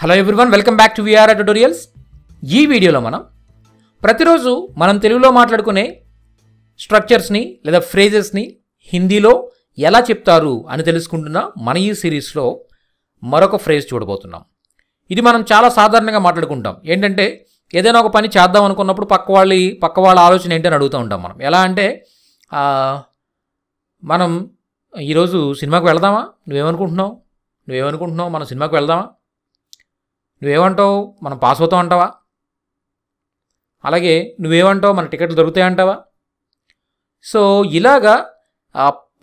Hello everyone, welcome back to VR tutorials. ఈ వీడియోలో మనం ప్రతిరోజు మనం తెలుగులో మాట్లాడుకునే స్ట్రక్చర్స్ని లేదా ఫ్రేజెస్ని హిందీలో ఎలా చెప్తారు అని తెలుసుకుంటున్న మన ఈ సిరీస్లో మరొక ఫ్రేజ్ చూడబోతున్నాం. ఇది మనం చాలా సాధారణంగా మాట్లాడుకుంటాం. ఏంటంటే ఏదైనా ఒక పని చేద్దాం అనుకున్నప్పుడు పక్క వాళ్ళ ఆలోచన ఏంటని అడుగుతూ ఉంటాం. మనం ఎలా అంటే మనం ఈరోజు సినిమాకి వెళ్దామా, నువ్వేమనుకుంటున్నావు మనం సినిమాకి వెళ్దామా, నువ్వేమంటావు మనం పాస్ అవుతాం అంటావా, అలాగే నువ్వేమంటావు మన టికెట్లు దొరుకుతాయంటావా. సో ఇలాగా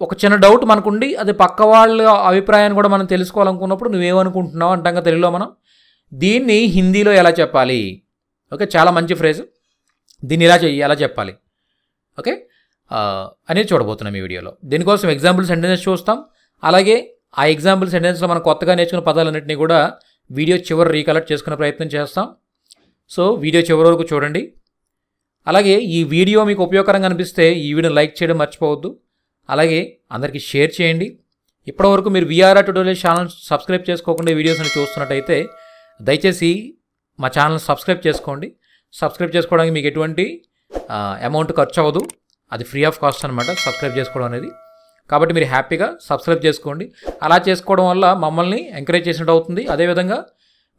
ఒక చిన్న డౌట్ మనకుండి అది పక్క వాళ్ళ అభిప్రాయాన్ని కూడా మనం తెలుసుకోవాలనుకున్నప్పుడు నువ్వేమనుకుంటున్నావు అంటాం కదా తెలుగులో. మనం దీన్ని హిందీలో ఎలా చెప్పాలి? ఓకే, చాలా మంచి ఫ్రేజ్. దీన్ని ఎలా చెప్పాలి ఓకే అనేది చూడబోతున్నాం ఈ వీడియోలో. దీనికోసం ఎగ్జాంపుల్ సెంటెన్సెస్ చూస్తాం. అలాగే ఆ ఎగ్జాంపుల్ సెంటెన్స్లో మనం కొత్తగా నేర్చుకున్న పదాలన్నింటినీ కూడా వీడియో చివరి రీకలెక్ట్ చేసుకునే ప్రయత్నం చేస్తాం. సో వీడియో చివరి వరకు చూడండి. అలాగే ఈ వీడియో మీకు ఉపయోగకరంగా అనిపిస్తే ఈ వీడియోని లైక్ చేయడం మర్చిపోవద్దు. అలాగే అందరికీ షేర్ చేయండి. ఇప్పటివరకు మీరు విఆర్ ట్యుటోరియల్ ఛానల్ సబ్స్క్రైబ్ చేసుకోకుండా ఈ వీడియోస్ని చూస్తున్నట్టయితే దయచేసి మా ఛానల్ సబ్స్క్రైబ్ చేసుకోండి. సబ్స్క్రైబ్ చేసుకోవడానికి మీకు ఎటువంటి అమౌంట్ ఖర్చు అవ్వదు. అది ఫ్రీ ఆఫ్ కాస్ట్ అనమాట సబ్స్క్రైబ్ చేసుకోవడం అనేది. కాబట్టి మీరు హ్యాపీగా సబ్స్క్రైబ్ చేసుకోండి. అలా చేసుకోవడం వల్ల మమ్మల్ని ఎంకరేజ్ చేసినట్టు అవుతుంది. అదేవిధంగా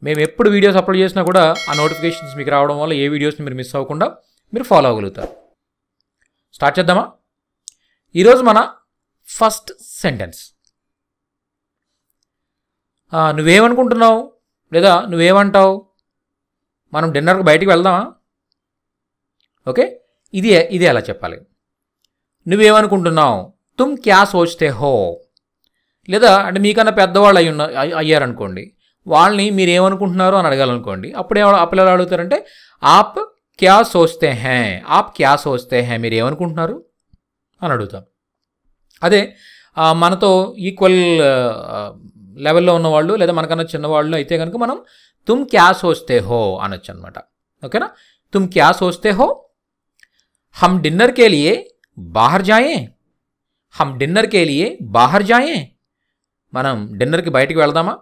మేము ఎప్పుడు వీడియోస్ అప్లోడ్ చేసినా కూడా ఆ నోటిఫికేషన్స్ మీకు రావడం వల్ల ఏ వీడియోస్ని మీరు మిస్ అవ్వకుండా మీరు ఫాలో అవ్వగలుగుతారు. స్టార్ట్ చేద్దామా? ఈరోజు మన ఫస్ట్ సెంటెన్స్, నువ్వేమనుకుంటున్నావు లేదా నువ్వేమంటావు మనం డిన్నర్కి బయటికి వెళ్దామా. ఓకే, ఇది ఎలా చెప్పాలి? నువ్వేమనుకుంటున్నావు, తుమ్ క్యా సోచ్తే హో. లేదా అంటే మీకన్నా పెద్దవాళ్ళు అయ్యారనుకోండి, వాళ్ళని మీరు ఏమనుకుంటున్నారో అని అడగాలనుకోండి. అప్పుడు ఎలా అడుగుతారంటే ఆప్ క్యా సోచ్తే హే, మీరు ఏమనుకుంటున్నారు అని అడుగుతాం. అదే మనతో ఈక్వల్ లెవెల్లో ఉన్నవాళ్ళు లేదా మనకన్నా చిన్నవాళ్ళు అయితే కనుక మనం తుమ్ క్యా సోచ్తే హో అనొచ్చు అనమాట. ఓకేనా? తుమ్ క్యా సోచ్తే హో, హమ్ డిన్నర్ కే లియే బాహర్ జాయే, మనం డిన్నర్కి బయటికి వెళ్దామా.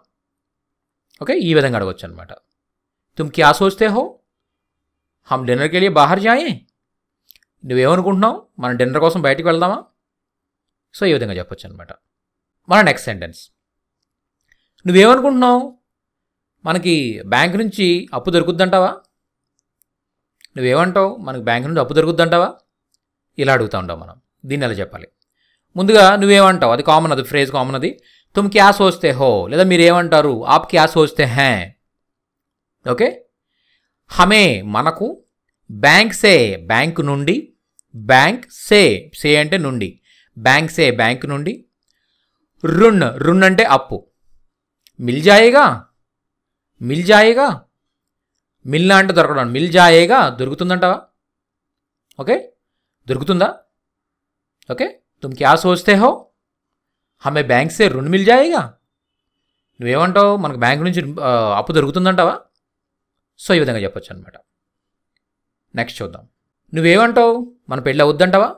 ఓకే, ఈ విధంగా అడగచ్చు అనమాట. తుమ్ క్యా సోచ్తే హో, హమ్ డిన్నర్ కే లియే బాహర్ జాయే, నువ్వేమనుకుంటున్నావు మనం డిన్నర్ కోసం బయటికి వెళ్దామా. సో ఈ విధంగా చెప్పొచ్చు అనమాట. మన నెక్స్ట్ సెంటెన్స్, నువ్వేమనుకుంటున్నావు మనకి బ్యాంక్ నుంచి అప్పు దొరుకుద్దంటావా. నువ్వేమంటావు మనకి బ్యాంక్ నుంచి అప్పు దొరుకుద్దంటావా. ఇలా అడుగుతూ ఉంటాం మనం. దీన్ని ఎలా చెప్పాలి? ముందుగా నువ్వేమంటావు, అది కామన్, అది ఫ్రేజ్ కామన్. అది తుమ్ క్యా సోచ్తే హో లేదా మీరు ఏమంటారు ఆప్ క్యా సోచ్తే హే. ఓకే, హమే మనకు, బ్యాంక్ నుండి, బ్యాంక్ సే అంటే నుండి, బ్యాంక్ నుండి, రుణ్ అంటే అప్పు, మిల్ జాయేగా మిల్నా అంటే దొరకడం, మిల్ జాయేగా దొరుకుతుందంటావా. ఓకే, దొరుకుతుందా. ఓకే, తుమ్ క్యా సోచ్తే హో హమే బ్యాంక్ సే రుణ్ మిల్ జాయేగా, నువ్వేమంటావు మనకు బ్యాంక్ నుంచి అప్పు దొరుకుతుందంటావా. సో ఈ విధంగా చెప్పొచ్చు అనమాట. నెక్స్ట్ చూద్దాం. నువ్వేమంటావు మన పెళ్ళి అవుద్దంటావా.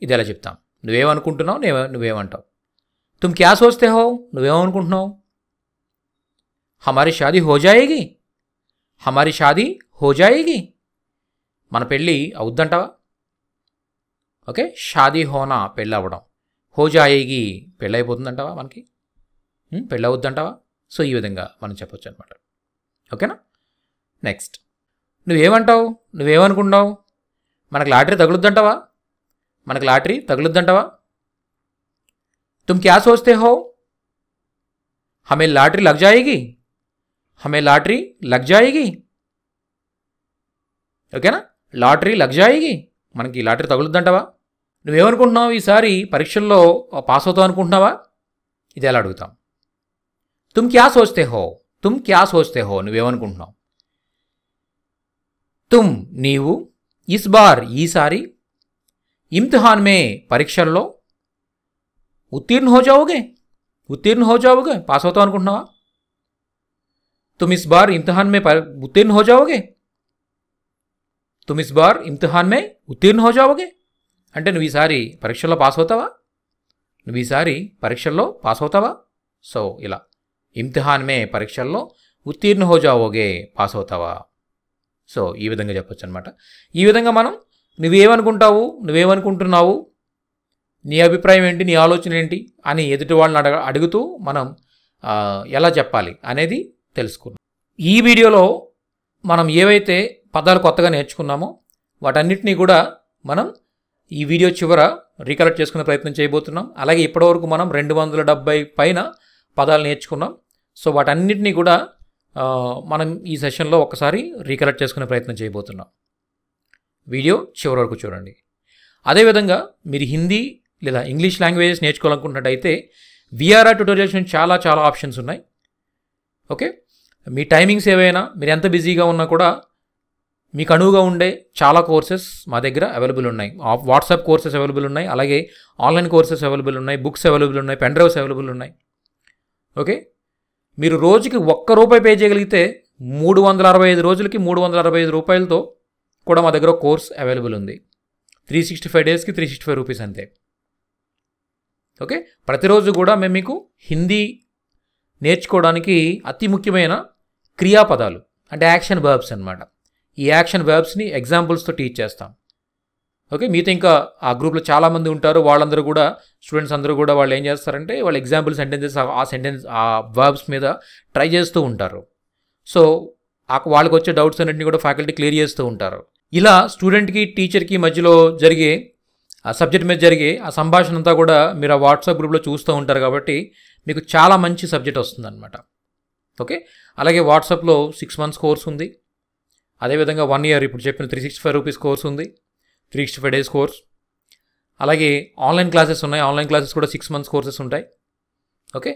ఇది ఎలా చెప్తాం? నువ్వేమనుకుంటున్నావు, నువ్వేమంటావు. తుమ్ క్యా సోచ్తే హో, నువ్వేమనుకుంటున్నావు. హమారీ షాదీ హో జాయేగి, మన పెళ్ళి అవుద్దంటావా. ఓకే, షాదీ హోనా పెళ్ళి అవ్వడం, హో జాయేగి పెళ్ళి అయిపోతుందంటావా, మనకి పెళ్ళి అవుద్దంటావా. సో ఈ విధంగా మనం చెప్పొచ్చు అనమాట. ఓకేనా? నెక్స్ట్, నువ్వేమనుకుంటున్నావు మనకు లాటరీ తగులుద్దంటావా. తుమ్ క్యా సోచ్తే హో హమే లాటరీ లగ్ జాయేగి, ఓకేనా, లాటరీ లగ్ జాయేగి, మనకి లాటరీ తగులుద్దంటావా. నువ్వేమనుకుంటున్నావు ఈసారి పరీక్షల్లో పాస్ అవుతావు అనుకుంటున్నావా. ఇది ఎలా అడుగుతాం? తుమ్ క్యా సోచ్తే హో నువ్వేమనుకుంటున్నావు. తుమ్ నీవు, ఇస్ బార్ ఈసారి, ఇమ్తిహాన్ మే పరీక్షల్లో, ఉత్తీర్ణ హో జాओगे పాస్ అవుతావు అనుకుంటున్నావా. తుమ్ ఇస్ బార్ ఇమ్తిహాన్ మే ఉత్తీర్ణ హో జాओगे, అంటే నువ్వు ఈసారి పరీక్షల్లో పాస్ అవుతావా. సో ఇలా ఇమ్తిహాన్ మే పరీక్షల్లో ఉత్తీర్ణ హో జావోగే, పాస్ అవుతావా. సో ఈ విధంగా చెప్పొచ్చు అనమాట. ఈ విధంగా మనం నువ్వేమనుకుంటున్నావు, నీ అభిప్రాయం ఏంటి, నీ ఆలోచన ఏంటి అని ఎదుటి వాళ్ళని అడుగుతూ మనం ఎలా చెప్పాలి అనేది తెలుసుకున్నాం. ఈ వీడియోలో మనం ఏవైతే పదాలు కొత్తగా నేర్చుకున్నామో వాటన్నిటినీ కూడా మనం ఈ వీడియో చివర రీకలెక్ట్ చేసుకునే ప్రయత్నం చేయబోతున్నాం. అలాగే ఇప్పటివరకు మనం 270 పైన పదాలు నేర్చుకున్నాం. సో వాటన్నిటినీ కూడా మనం ఈ సెషన్లో ఒకసారి రీకలెక్ట్ చేసుకునే ప్రయత్నం చేయబోతున్నాం. వీడియో చివరి వరకు చూడండి. అదేవిధంగా మీరు హిందీ లేదా ఇంగ్లీష్ లాంగ్వేజెస్ నేర్చుకోవాలనుకుంటున్నట్టయితే విఆర్ఆర్ ట్యుటోరియల్స్ నుంచి చాలా చాలా ఆప్షన్స్ ఉన్నాయి. ఓకే, మీ టైమింగ్స్ ఏవైనా, మీరు ఎంత బిజీగా ఉన్నా కూడా మీకు అనువుగా ఉండే చాలా కోర్సెస్ మా దగ్గర అవైలబుల్ ఉన్నాయి. వాట్సాప్ కోర్సెస్ అవైలబుల్ ఉన్నాయి, అలాగే ఆన్లైన్ కోర్సెస్ అవైలబుల్ ఉన్నాయి, బుక్స్ అవైలబుల్ ఉన్నాయి, పెన్ డ్రైవ్స్ అవైలబుల్ ఉన్నాయి. ఓకే, మీరు రోజుకి ₹1 పే చేయగలిగితే 365 రోజులకి 365 రూపాయలతో కూడా మా దగ్గర కోర్స్ అవైలబుల్ ఉంది. 365 డేస్కి ₹365 అంతే. ఓకే, ప్రతిరోజు కూడా మేము మీకు హిందీ నేర్చుకోవడానికి అతి ముఖ్యమైన క్రియాపదాలు అంటే యాక్షన్ వర్బ్స్ అనమాట. ఈ యాక్షన్ వర్బ్స్ని ఎగ్జాంపుల్స్తో టీచ్ చేస్తాం. ఓకే, మీతో ఇంకా ఆ గ్రూప్లో చాలామంది ఉంటారు. వాళ్ళందరూ కూడా స్టూడెంట్స్ అందరూ కూడా వాళ్ళు ఏం చేస్తారంటే వాళ్ళ ఎగ్జాంపుల్ సెంటెన్సెస్ ఆ వర్బ్స్ మీద ట్రై చేస్తూ ఉంటారు. సో వాళ్ళకి వచ్చే డౌట్స్ అన్నింటినీ కూడా ఫ్యాకల్టీ క్లియర్ చేస్తూ ఉంటారు. ఇలా స్టూడెంట్కి టీచర్కి మధ్యలో జరిగే ఆ సబ్జెక్ట్ మీద జరిగే ఆ సంభాషణ అంతా కూడా మీరు ఆ వాట్సాప్ గ్రూప్లో చూస్తూ ఉంటారు కాబట్టి మీకు చాలా మంచి సబ్జెక్ట్ వస్తుందన్నమాట. ఓకే, అలాగే వాట్సాప్లో 6 months కోర్స్ ఉంది. అదేవిధంగా 1 year ఇప్పుడు చెప్పిన ₹365 కోర్స్ ఉంది, 365 days కోర్స్. అలాగే ఆన్లైన్ క్లాసెస్ ఉన్నాయి. ఆన్లైన్ క్లాసెస్ కూడా 6 months కోర్సెస్ ఉంటాయి. Okay,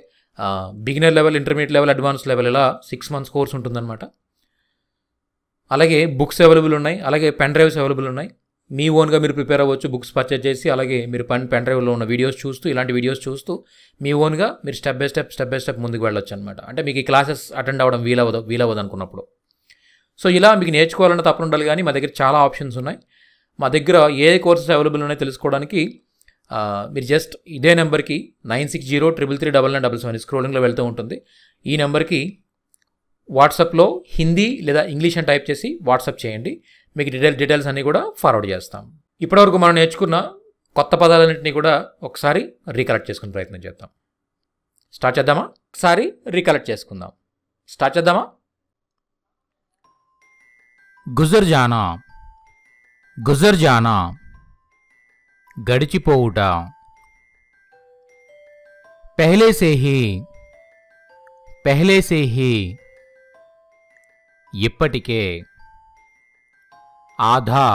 beginner level, intermediate level, advance level ఇలా 6 months కోర్స్ ఉంటుందన్నమాట. అలాగే బుక్స్ అవైలబుల్ ఉన్నాయి, అలాగే పెన్ డ్రైవ్స్ అవైలబుల్ ఉన్నాయి. మీ ఓన్గా మీరు ప్రిపేర్ అవ్వచ్చు, బుక్స్ పర్చేజ్ చేసి. అలాగే మీరు పెన్ డ్రైవ్లో ఉన్న వీడియోస్ చూస్తూ, ఇలాంటి వీడియోస్ చూస్తూ మీ ఓన్గా మీరు స్టెప్ బై స్టెప్ ముందుకు వెళ్ళొచ్చు అనమాట. అంటే మీకు ఈ క్లాసెస్ అటెండ్ అవ్వడం వీలవ్వదు అనుకున్నప్పుడు. సో ఇలా మీకు నేర్చుకోవాలన్న తప్పన ఉండాలి, కానీ మా దగ్గర చాలా ఆప్షన్స్ ఉన్నాయి. మా దగ్గర ఏ కోర్సెస్ అవైలబుల్ ఉన్నాయో తెలుసుకోవడానికి మీరు జస్ట్ ఇదే నెంబర్కి 9603339977 స్క్రోలింగ్లో వెళ్తూ ఉంటుంది. ఈ నెంబర్కి వాట్సాప్లో హిందీ లేదా ఇంగ్లీష్ అని టైప్ చేసి వాట్సాప్ చేయండి. మీకు డీటెయిల్స్ అన్నీ కూడా ఫార్వర్డ్ చేస్తాం. ఇప్పటివరకు మనం నేర్చుకున్న కొత్త పదాలన్నింటినీ కూడా ఒకసారి రీకలెక్ట్ చేసుకునే ప్రయత్నం చేద్దాం. స్టార్ట్ చేద్దామా? ఒకసారి రీకలెక్ట్ చేసుకుందాం. స్టార్ట్ చేద్దామా? గుజర్ జానా, గడిచిపోవుట. పెహ్లే సే హీ, ఇప్పటికే. ఆధా,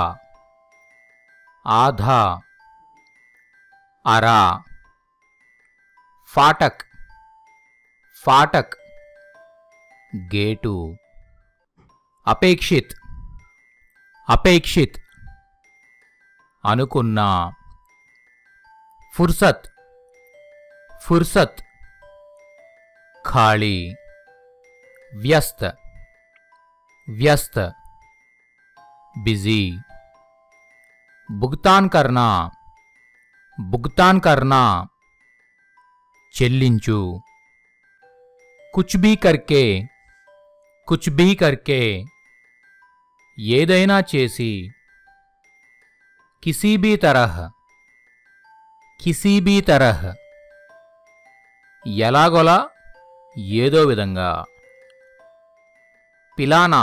అరా. ఫాటక్, గేటు. అపేక్షిత్, అనుకున్నా. ఫుర్సత్, ఖాళీ. వ్యస్త, బిజీ. భుగ్తాన్ కర్నా, చెల్లించు. కుచ్ భీ కర్కే, ఏదైనా చేసి. కిసీ భీ తరహ్, ఎలాగోలా, ఏదో విధంగా. పిలానా,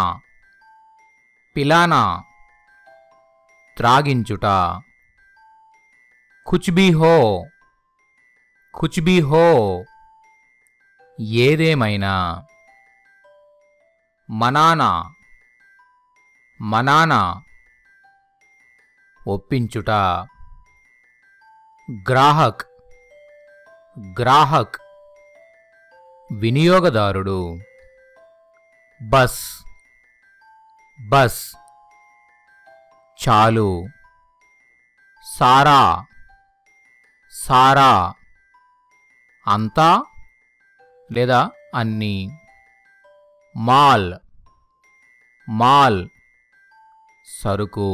త్రాగించుట. కుచ్ భీ హో, ఏదేమైనా. మనానా, ఒప్పించుట. గ్రాహక్, వినియోగదారుడు. బస్, చాలు. సారా, అంతా లేదా అన్నీ. మాల్, సరుకు.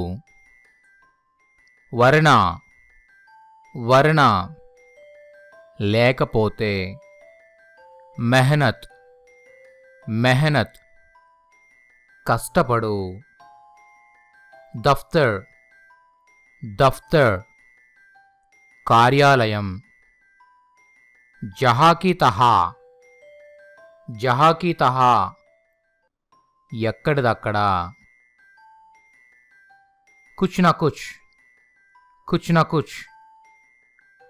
వర్ణ, లేకపోతే. मेहनत मेहनत कष्टपडु दफ्तर दफ्तर कार्यालयम जहाँ की तहा ఎక్కడిదక్కడ कुछ न कुछ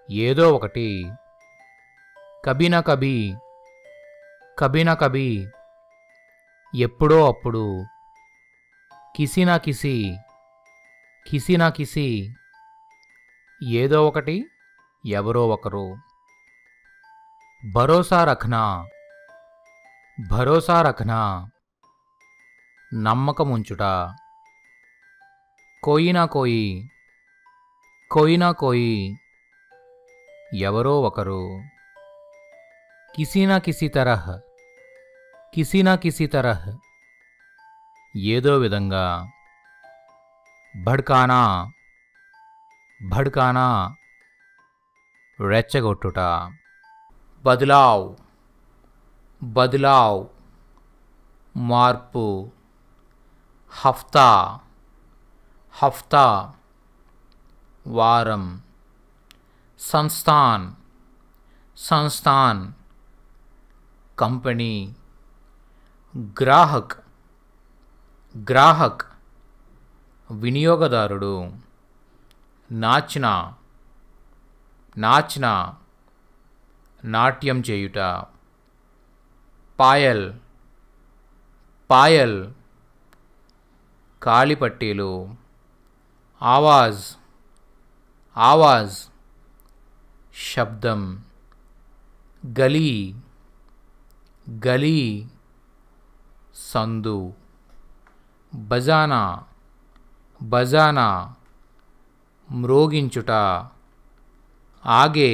ఏదో ఒకటి కభీ నా కభీ ఎప్పుడో అప్పుడు కిసీ నా కిసీ ఏదో ఒకటి ఎవరో ఒకరు భరోసా రఖనా నమ్మకముంచుట కోయి నా కోయి ఎవరో ఒకరు కిసీ నా కిసీ తరహ్ ఏదో విధంగా భడ్కానా రెచ్చగొట్టుట బదలావ్ మార్పు హఫ్తా వారం సంస్థాన్ కంపెనీ గ్రాహక్ వినియోగదారుడు నాచ్నా నాట్యం చేయుట పాయల్ కాలిపట్టీలు ఆవాజ్ శబ్దం గలీ సందు బజానా మ్రోగించుట ఆగే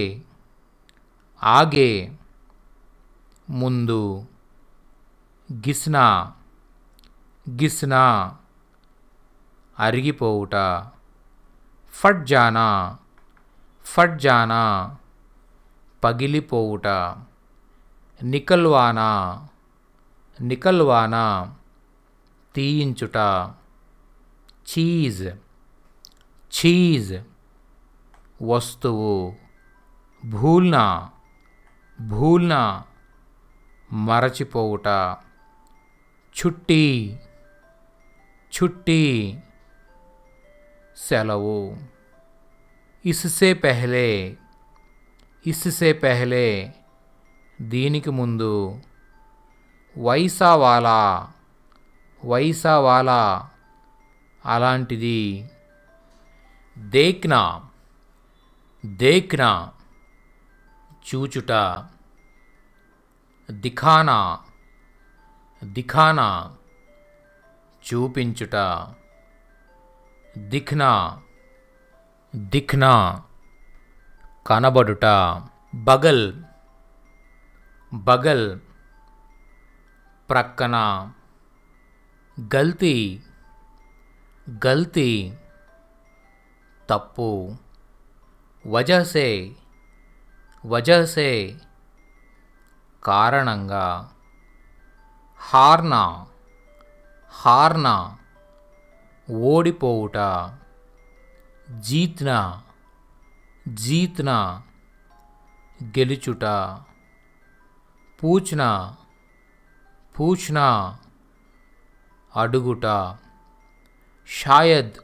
ముందు గిస్నా అరిగిపోవుట ఫట్ జానా పగిలిపోవుట నికల్వానా తీయించుట చీజ్ వస్తువు భూల్నా మరచిపోవుట చుట్టి సెలవు ఇస్సే పెహలే దీనికి ముందు వైసావాలా అలాంటిది దేఖ్నా చూచుట దిఖానా చూపించుట దిఖ్నా కనబడుట బగల్ ప్రక్కన గల్తీ తప్పు వజహసే కారణంగా హార్నా ఓడిపోవుట జీత్నా గెలుచుట పూచ్నా అడుగుట షాయద్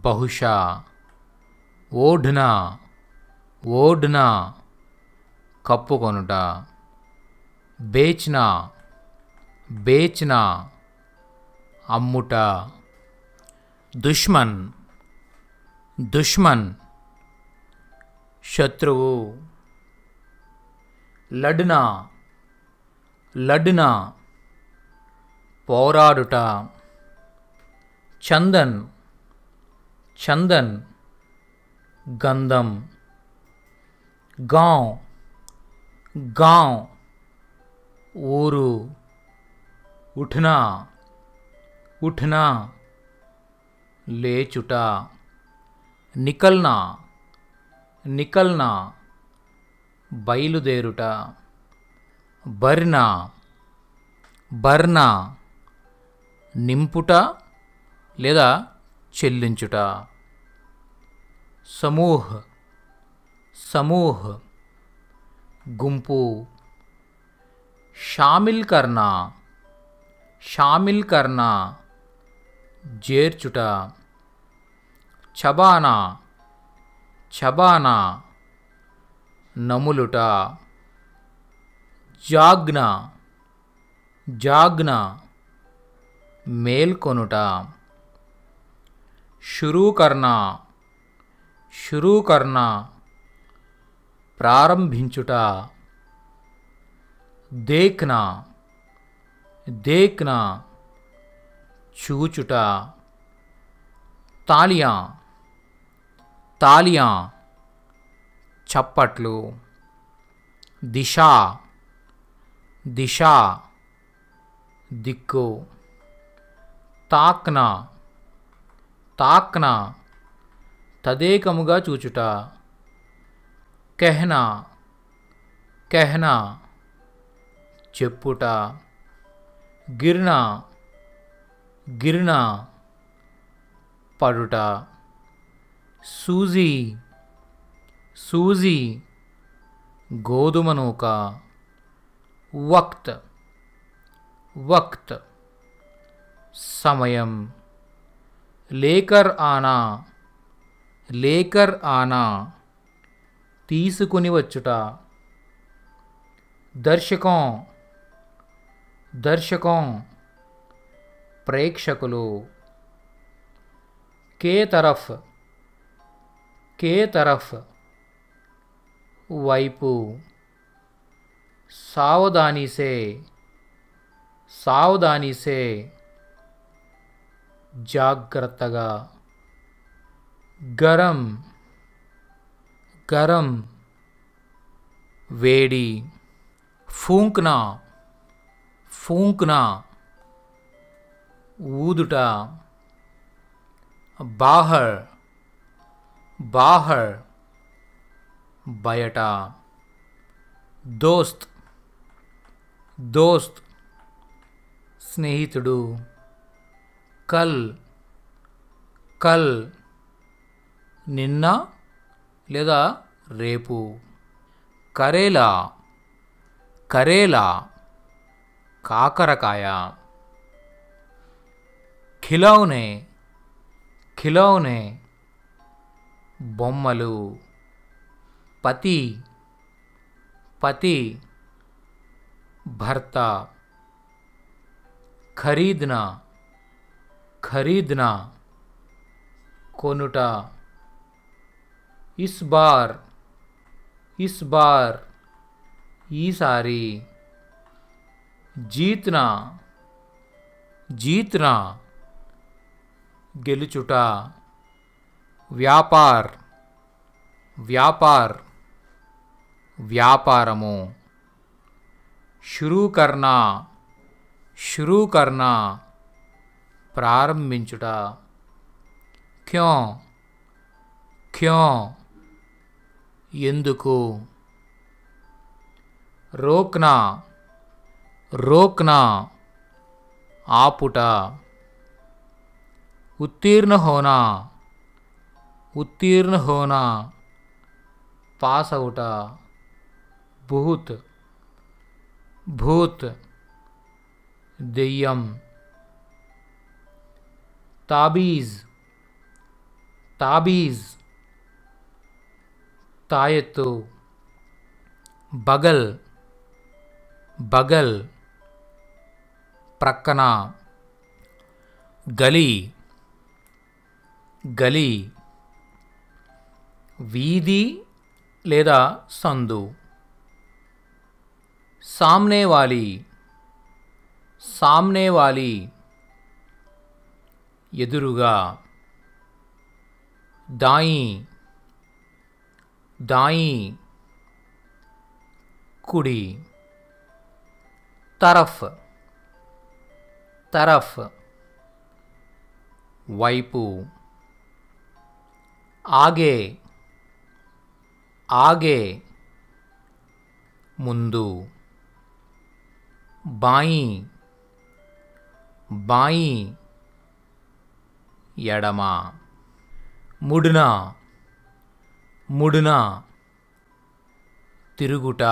బహుశా ఓఢ్నా కప్పుకొనుట బేచ్నా అమ్ముట దుష్మన్ శత్రువు లడ్నా పోరాడుట చందన్ గంధం గాం ఊరు ఉఠ్నా లేచుట నికల్నా బయలుదేరుట. బర్నా బర్నా నింపుట లేదా చెల్లించుట. సమూహ్ సమూహ్ గుంపు. షామిల్ కర్నా షామిల్ కర్నా చేర్చుట. చబానా చబానా నములుట. జాగ్నా జాగ్నా మేల్కొనుట. షురూ కర్నా షురూ కర్నా ప్రారంభించుట. దేఖ్నా దేఖ్నా చూచుట. తాలియా తాలియా చప్పట్లు. దిశా దిశా దిక్కు. తాక్నా తాక్నా తదేకముగా చూచుట. కెహ్నా కెహ్నా చెప్పుట. గిర్నా గిర్నా పడుట. సూజీ సూజీ గోధుమ నూక. వక్త్ వక్త్ సమయం. లేకర్ ఆనా లేకర్ ఆనా తీసుకుని వచ్చుట. దర్శకం దర్శకం ప్రేక్షకులు. కే తరఫ్ కే తరఫ్ వైపు. సావధానీ సే సావధానీ సే జాగ్రత్తగా. గరం గరం వేడి. ఫూంక్నా ఫూంక్నా ఊదుట. బాహర్ బాహర్ బయట. దోస్త్ దోస్త్ స్నేహితుడు. కల్ కల్ నిన్న లేదా రేపు. కరేలా కరేలా కాకరకాయ. ఖిలౌనే ఖిలౌనే బొమ్మలు. పతి పతి భర్త. ఖరీద్నా ఖరీద్నా కొనుట. ఇస్ బార్ ఈసారి. జీత్నా జీత్నా గెలుచుట. వ్యాపార్ వ్యాపారము. షురూ కర్నా ప్రారంభించుట. క్యోं ఎందుకు. రోక్నా ఆపుట. ఉత్తీర్ణ హోనా పాస్ అవుట. భూత్ దెయ్యం. తాబీజ్ తాయెత్తు. బగల్ ప్రక్కన. గలీ వీధి లేదా సందు. సామ్నే వాలి ఎదురుగా. దాయి కుడి. తరఫ్ వైపు. ఆగే ముందు. బాయి బాయి ఎడమ. ముడున ముడున తిరుగుట.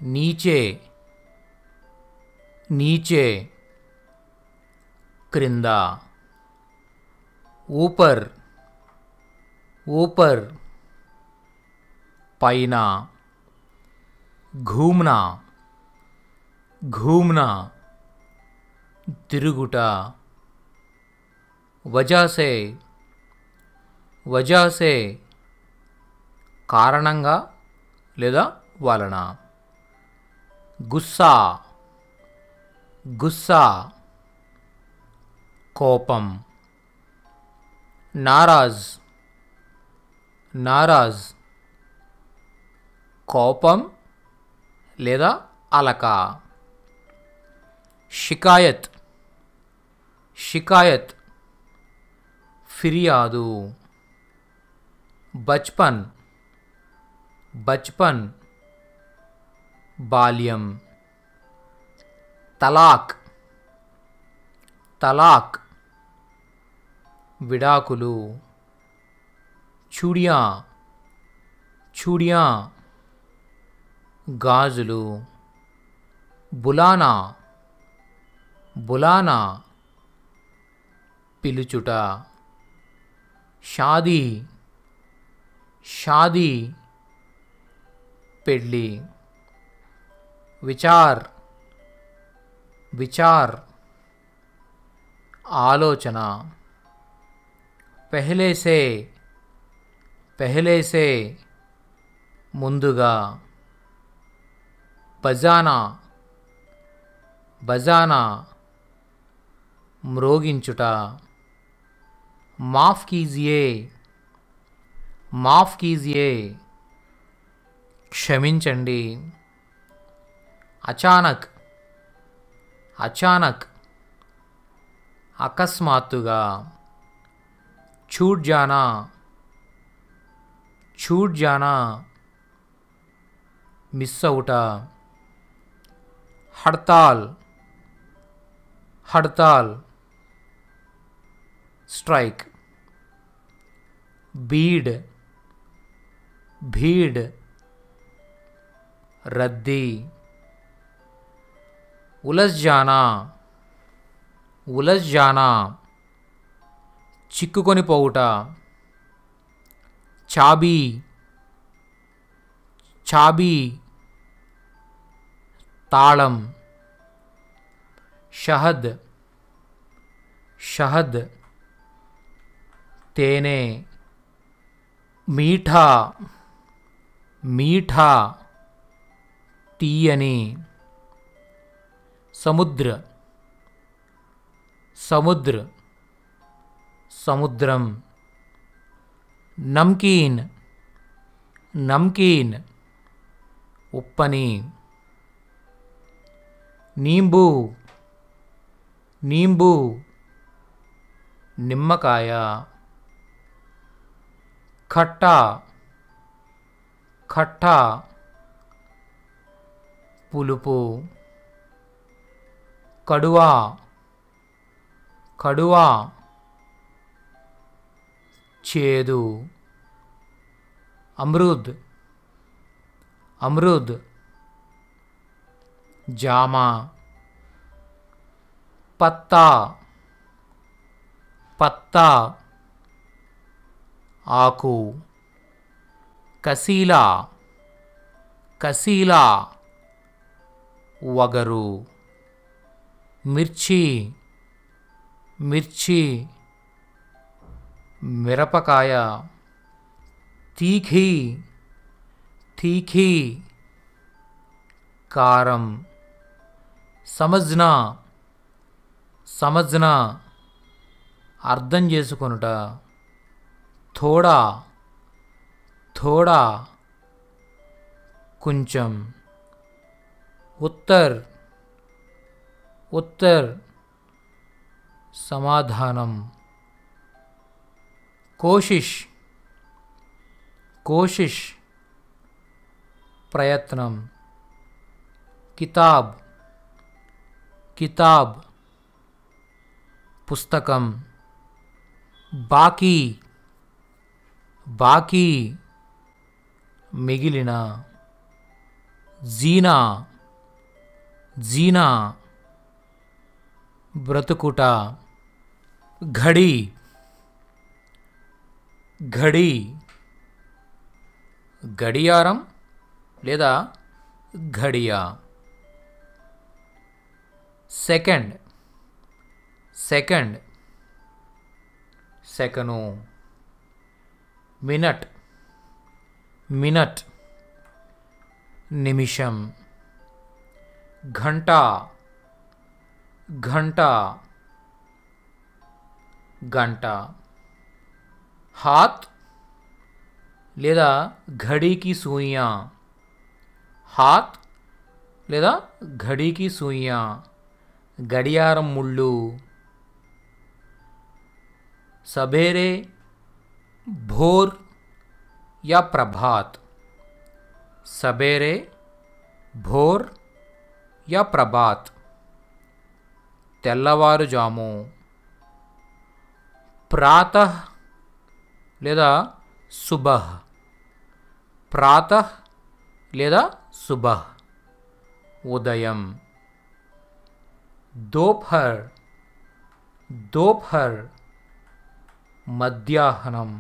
నీచే నీచే క్రింద. ఊపర్ ఊపర్ పైన. घूमना घूमना తిరుగుట. वजह से కారణంగా లేదా వలన. గుస్సా గుస్సా కోపం. నారాజ్ నారాజ్ కోపం లేదా అలక. షికాయత్ షికాయత్ ఫిర్యాదు. బచ్పన్ బచ్పన్ బాల్యం. తలాక్ తలాక్ విడాకులు. చూడియా చూడియా గాజులు. బులానా బులానా పిలుచుట. షాదీ షాదీ పెళ్ళి. విచార్ విచార్ ఆలోచన. పెహ్లే సే ముందుగా. బజానా బజానా మ్రోగించుట. మాఫ్ కీజియే క్షమించండి. అచానక్ అకస్మాత్తుగా. छूट जाना మిస్ అవుట. हड़ताल स्ट्राइक. भीड़ रद्दी. उलझ जाना చిక్కుకొని పోవుట. చాబీ తాళం. షహద్ తేనె. మీఠా తీయని. సముద్రం. నమ్కీన్ ఉప్పని. నీంబు నిమ్మకాయ. ఖట్టా పులుపు. కడువా చేదు. అమృద్ జామ. పత్తా ఆకు. కసీలా వగరు. మిర్చి మిరపకాయ. తీఖీ కారం. సమజ్నా అర్థం చేసుకొనుట. థోడా కొంచెం. ఉత్తర్ సమాధానం. కోషిష్ ప్రయత్నం. కితాబ్ కితాబ్ పుస్తకం. బాకీ బాకీ మిగిలిన. జీనా జీనా బ్రతుకుట. ఘడి ఘడి గడియారం లేదా ఘడియ. సెకండ్ సెకండ్ సెకను. మినట్ మినట్ నిమిషం. घंटा घंटा గంట. हाथ లేదా घड़ी సూయియా. हाथ లేదా घड़ी సూయియా గడియారం ముళ్ళు. सबेरे भोर या प्रभात. सबेरे भोर या प्रभात తెల్లవారుజాము. ప్రాతః లేదా సుబహ్. ప్రాతః లేదా సుబహ్ ఉదయం. దోపహర్ దోపహర్ మధ్యాహ్నం.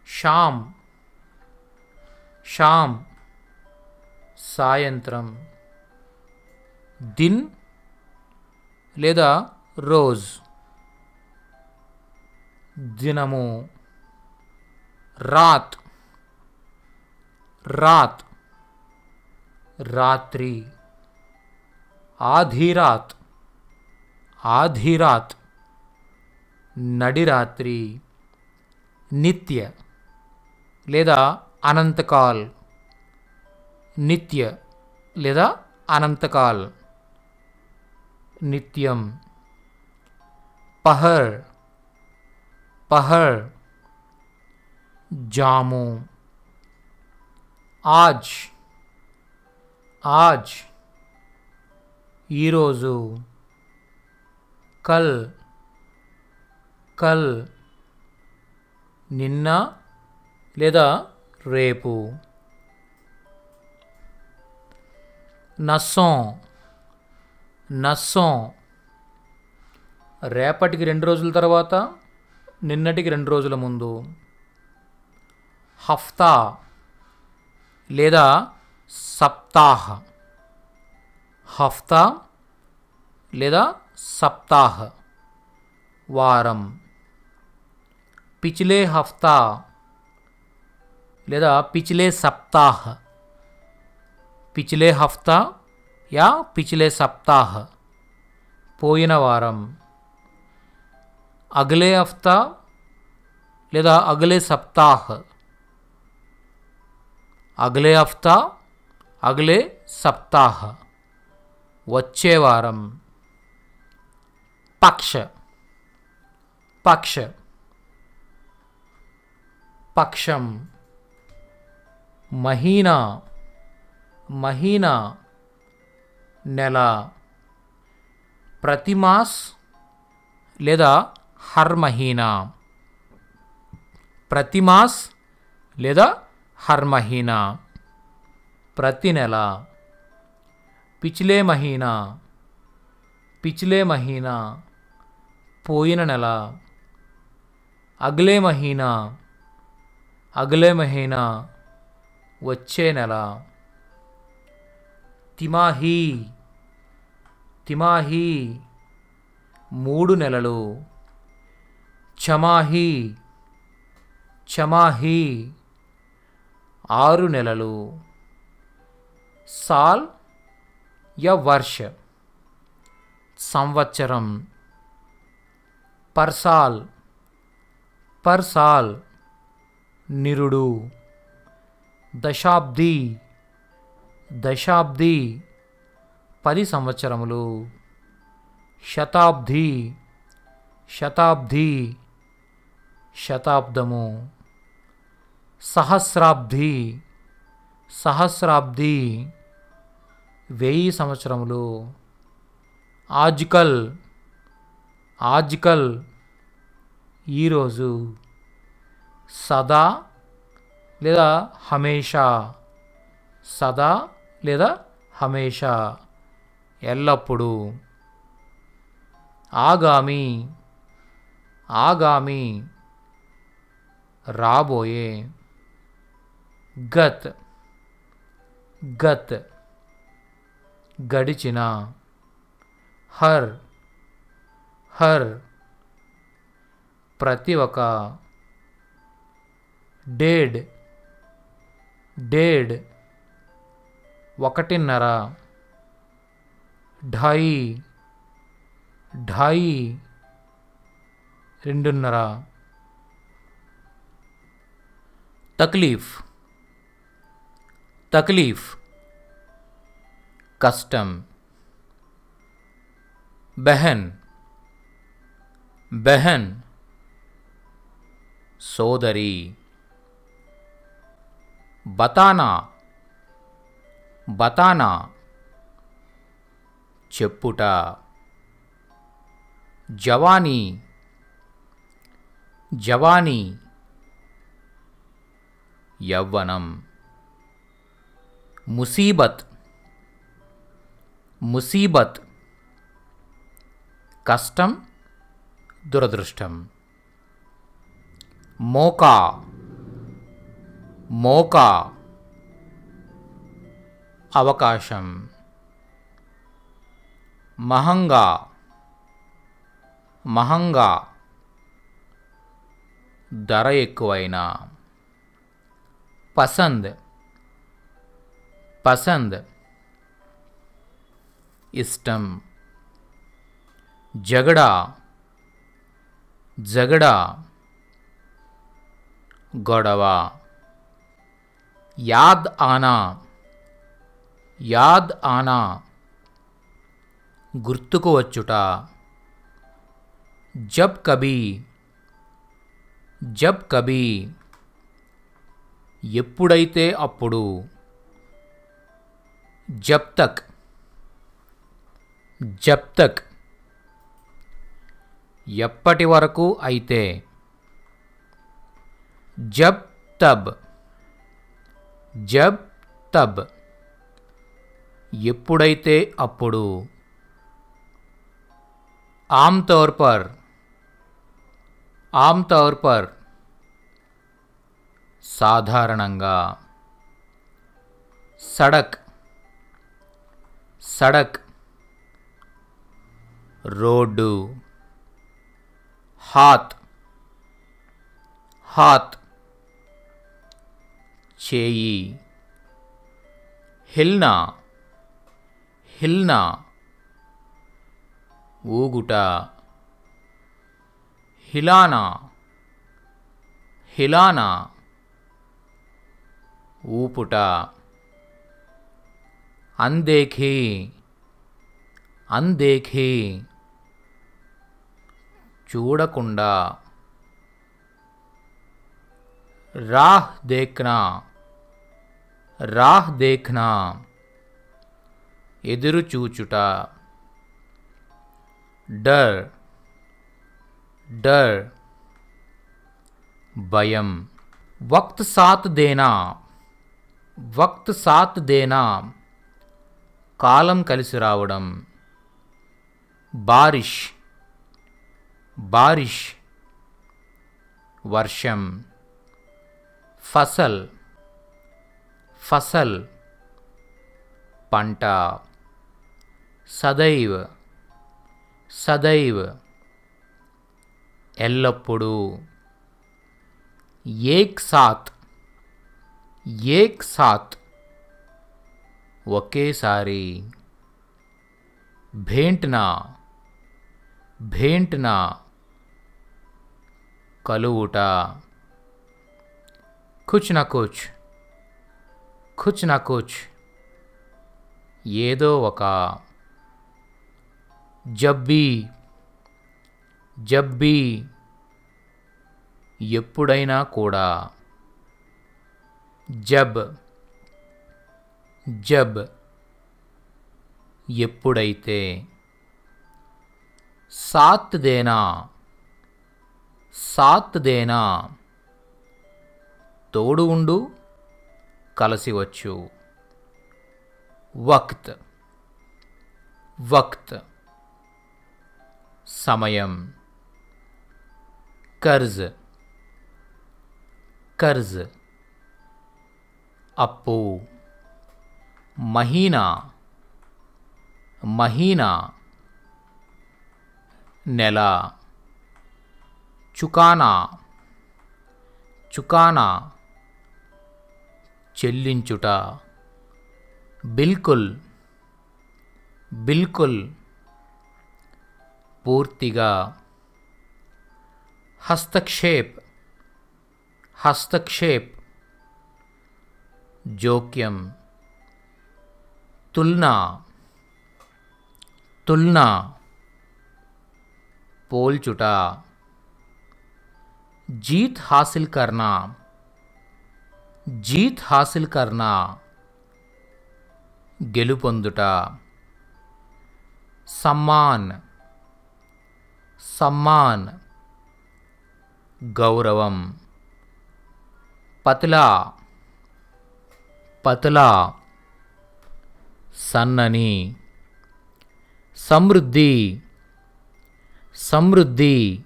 షామ్ షామ్ సాయంత్రం. దిన్ లేదా రోజ్ దినము. రాత్ రాత్ రాత్రి. ఆధీరాత్ ఆధీరాత్ నడిరాత్రి. నిత్య లేదా అనంతకాల్. నిత్య లేదా అనంతకాల్ నిత్యం. పహర్ పహర్ జాము. ఆజ్ ఆజ్ ఈరోజు. కల్ కల్ నిన్న లేదా రేపు. నస్సోం నస్సోం రేపటికి 2 రోజుల తర్వాత, నిన్నటికి 2 రోజుల ముందు. హఫ్తా లేదా సప్తాహ్. హఫ్తా లేదా సప్తాహ్ వారం. పిछले హఫ్తా లేదా పిछले సప్తాహ్. పిछले హఫ్తా या पिछले सप्ताह పోయిన వారం. అగలే హఫ్తా లేదా అగలే సప్తాహ్. అగలే హఫ్తా అగలే సప్తాహ్ వచ్చే వారం. పక్ష పక్ష పక్షం. మహీనా మహీనా నెల. ప్రతిమాస్ లేదా హర్ మహీనా. ప్రతిమాస్ లేదా హర్ మహీనా ప్రతి నెల. పిछले మహీనా పిछले మహీనా పోయిన నెల. అగలే మహీనా అగలే మహీనా వచ్చే నెల. తిమాహీ తిమాహీ 3 నెలలు. ఛమాహీ ఛమాహీ 6 నెలలు. సాల్ या వర్ష సంవత్సరం. పర్సాల్ పర్సాల్ నిరుడు. దశాబ్ది దశాబ్ది 10 సంవత్సరములు. శతాబ్ది శతాబ్ది శతాబ్దము. సహస్రాబ్ది సహస్రాబ్ది 1000 సంవత్సరములు. ఆజ్కల్ ఆజ్కల్ ఈరోజు. సదా లేదా హమేషా, సదా లేదా హమేషా ఎల్లప్పుడూ. ఆగామి ఆగామి రాబోయే. గత్ గత్ గడిచిన. హర్ హర్ ప్రతి ఒక్క. డేడ్ డేడ్ 1:30. ఢాయి ఢాయి 2:30. తక్లీఫ్ తక్లీఫ్ కష్టం. బెహన్ బెహన్ సోదరి. బతానా బతానా చెప్పుట. జవానీ జవానీ యవ్వనం. ముసీబత్ ముసీబత్ కష్టం, దురదృష్టం. మోకా మోకా అవకాశం. మహంగా మహంగా ధర ఎక్కువైన. పసంద్ పసంద్ ఇష్టం. జగడా జగడా గొడవ. యాద్ ఆనా యాద్ ఆనా గుర్తుకు వచ్చుట. జబ్ కభీ జబ్ కభీ ఎప్పుడైతే అప్పుడు. జబ్ తక్ జబ్ తక్ ఎప్పటి వరకు అయితే. జబ్ తబ్ జబ్ తబ్ ఎప్పుడైతే అప్పుడు. ఆమ్తౌర్ పర్ ఆమ్తౌర్ పర్ సాధారణంగా. సడక్ సడక్ రోడ్డు. హాత్ హాత్ చేయి. హిల్నా హిల్నా ఊగుట. హిలానా హిలానా ఊపుట. అందేఖీ అందేఖీ చూడకుండా. రాహ్ దేఖ్నా రాహ్ దేఖ్నా ఎదురు చూచుట. డర్ डर భయం. वक्त साथ देना वक्त साथ देना కాలం కలిసి రావడం. బారిష్ బారిష్ వర్షం. ఫసల్ ఫసల్ పంట. సదైవ్ సదైవ్ ఎల్లప్పుడూ. ఏక్ సాత్ ఏక్ సాత్ ఒకేసారి. భేంట్నా భేంట్నా కలువుట. కుచ్ నా కుచ్ కుచ్ నా కుచ్ ఏదో ఒక. జబ్బీ జబ్బీ ఎప్పుడైనా కూడా. జబ్ జబ్ ఎప్పుడైతే, సాత్ దేనా, సాత్ దేనా తోడు ఉండు, కలిసి వచ్చు. వక్త్, వక్త్ సమయం. కర్జ్, కర్జ్ అప్పు. మహీనా, మహీనా నెల. చుకానా, చుకానా చెల్లించుట. బిల్కుల్, బిల్కుల్ పూర్తిగా. హస్తక్షేప్, హస్తక్షేప్ జోక్యం. तुलना, तुलना पोलचुटा. जीत हासिल करना, जीत हासिल करना गेलुपोंदुट. सम्मान, सम्मान गौरवम. पतला, पतला సన్నని. సమృద్ధి, సమృద్ధి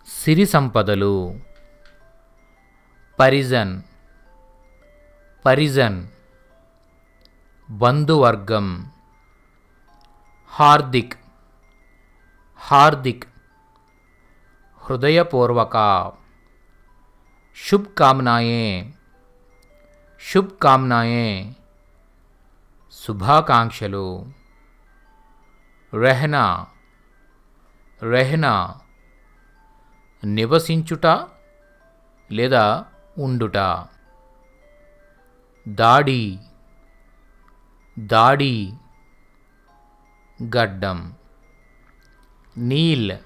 సిరి సంపదలు. పరిజన్, పరిజన్ బంధువర్గం. హార్దిక్, హార్దిక్ హృదయపూర్వక. शुभकामनाएं, शुभकामनाएं శుభాకాంక్షలు. రెహనా, రెహనా నివసించుట లేదా ఉండుట. దాడి, దాడి గడ్డం. నీల్,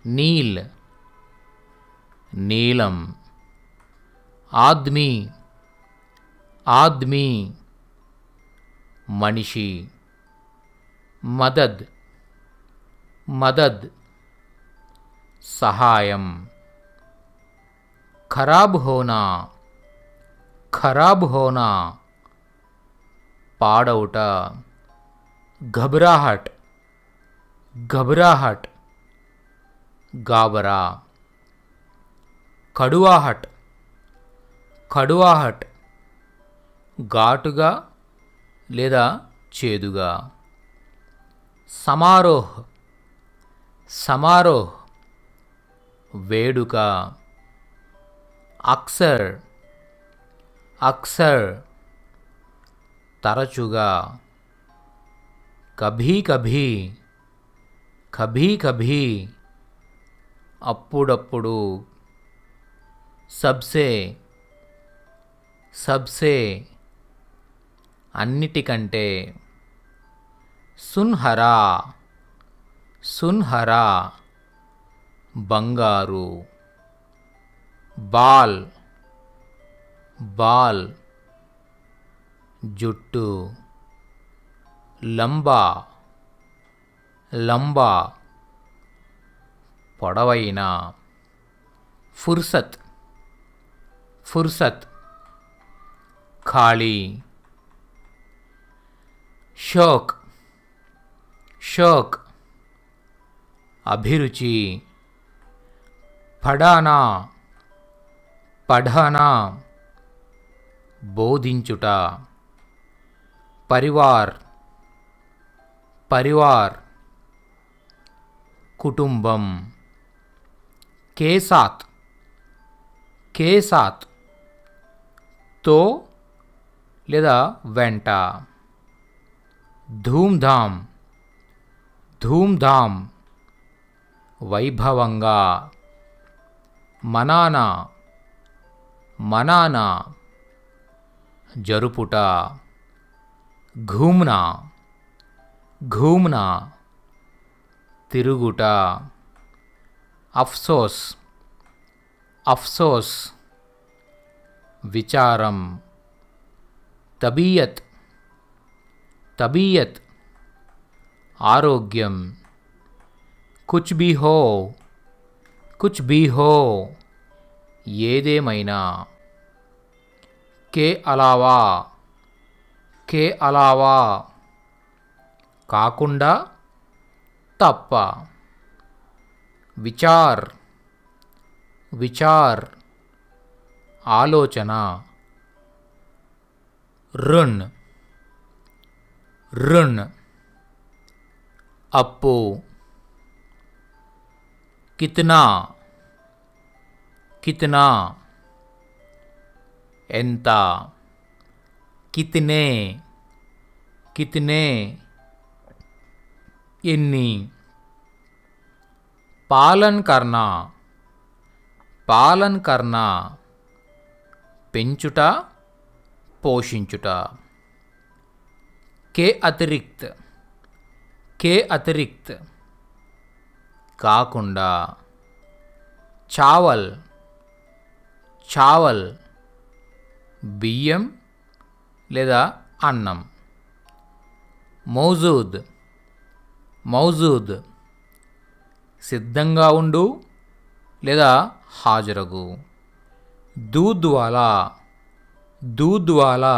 నీల్ నీలం. ఆద్మీ, ఆద్మీ మనిషి. మదద్, మదద్ సహాయం. ఖరాబ్ హోనా, ఖరాబ్ హోనా పాడవుట. घबराहट, घबराहट गाबरा. కడువాహట్, కడువాహట్ ఘాటుగా లేదా చేదుగా. సమారోహ్, సమారోహ్ వేడుక. అక్సర్, అక్సర్ తరచుగా. కభీ కభీ, కభీ కభీ అప్పుడప్పుడు. సబ్సే, సబ్సే అన్నిటికంటే. సున్హరా, సున్హరా బంగారు. బాల్, బాల్ జుట్టు. లంబా, లంబా పొడవైన. ఫుర్సత్, ఫుర్సత్ ఖాళీ. షోక్, షోక్ అభిరుచి. పఢానా, పఢానా బోధించుట. పరివార్, పరివార్ కుటుంబం. కేసాత్, కేసాత్ తో లేదా వెంట. ధూమ్ధామ్, ధూమ్ధామ్ వైభవంగా. మనానా, మనానా జరుపుట. ఘూమ్నా, ఘూమ్నా తిరుగుట. అఫ్సోస్, అఫ్సోస్ విచారం. तबीयत तबीयत आरोग्यम कुछ भी हो ఏదేమైనా के अलावा కాకుండా తప్ప विचार आलोचना ऋण अप्पु कितना ఎంత कितने ఎన్ని पालन करना పెంచుట పోషించుట के अतिरिक्त కాకుండా చావల్ బియ్యం లేదా అన్నం మౌజూద్ సిద్ధంగా ఉండు లేదా హాజరగు దూద్వాలా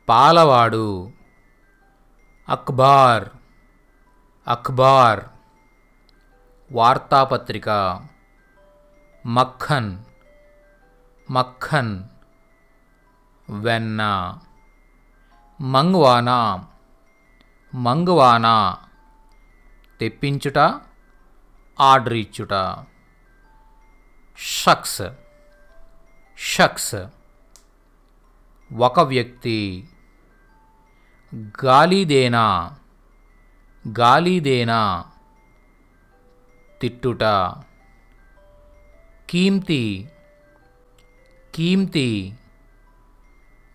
పాలవాడు అఖ్బార్ వార్తాపత్రిక మక్కన్ వెన్న మంగ్వానా తెప్పించుట ఆర్డర్ ఇచ్చుట షఖ్స్ ఒక వ్యక్తి గాలిదేనా తిట్టుట కీమ్తీ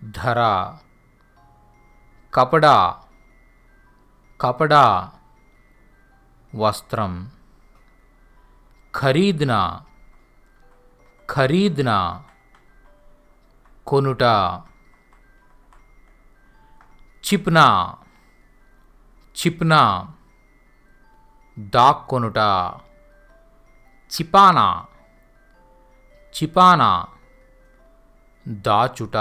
ధర కపడా వస్త్రం ఖరీద్నా కొనుట చిప్నా దాక్కొనుట చిపానా దాచుట